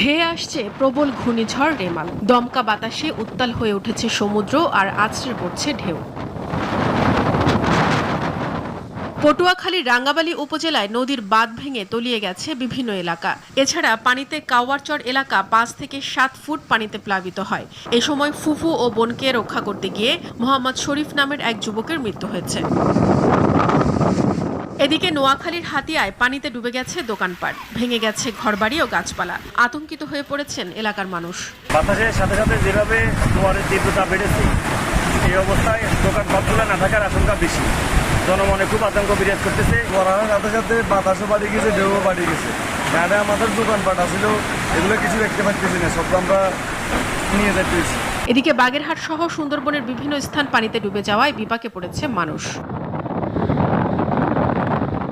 ধেয়ে আসছে প্রবল ঘূর্ণিঝড় রেমাল। দমকা বাতাসে উত্তাল হয়ে উঠেছে সমুদ্র আর আছড়ে পড়ছে ঢেউ। পটুয়াখালীর রাঙ্গাবালী উপজেলায় নদীর বাঁধ ভেঙে তলিয়ে গেছে বিভিন্ন এলাকা। এছাড়া পানিতে কাওয়ারচর এলাকা ৫ থেকে ৭ ফুট পানিতে প্লাবিত হয়। এ সময় ফুফু ও বোনকে রক্ষা করতে গিয়ে মোহাম্মদ শরীফ নামের এক যুবকের মৃত্যু হয়েছে। এদিকে নোয়াখালীর হাতিয়ায় পানিতে ডুবে গেছে দোকানপাট, ভেঙে গেছে ঘরবাড়ি ও গাছপালা। আতঙ্কিত হয়ে পড়েছেন এলাকার মানুষ। বাতাসের সাথে সাথে যেভাবে জোয়ারের তীব্রতা বেড়েছে, এই অবস্থায় দোকানপাটগুলো না থাকার আশঙ্কা বেশি। জনমনে খুব আতঙ্ক বিরাজ করতেছে। পড়ানোর সাথে সাথে বাতাসও বাড়ি গেছে, ঢেউও বাড়ি গেছে। গাড়ি আমাদের দোকানপাট আসছিল, এগুলো কিছু দেখতে পাচ্ছি না, সব আমরা নিয়ে যাচ্ছি। এদিকে বাগেরহাট সহ সুন্দরবনের বিভিন্ন স্থান পানিতে ডুবে যাওয়ায় বিপাকে পড়েছে মানুষ।